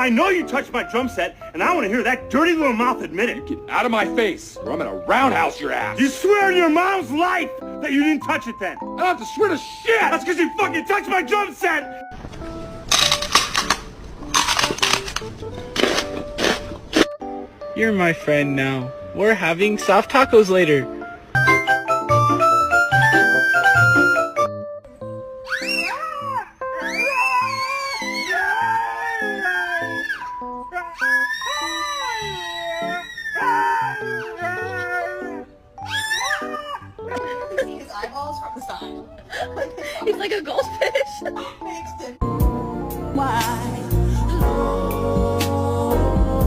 I know you touched my drum set, and I want to hear that dirty little mouth admit it. Get out of my face, or I'm gonna roundhouse your ass. You swear on your mom's life that you didn't touch it then? I don't have to swear to shit! That's because you fucking touched my drum set! You're my friend now. We're having soft tacos later. See his eyeballs from the side. He's like a goldfish.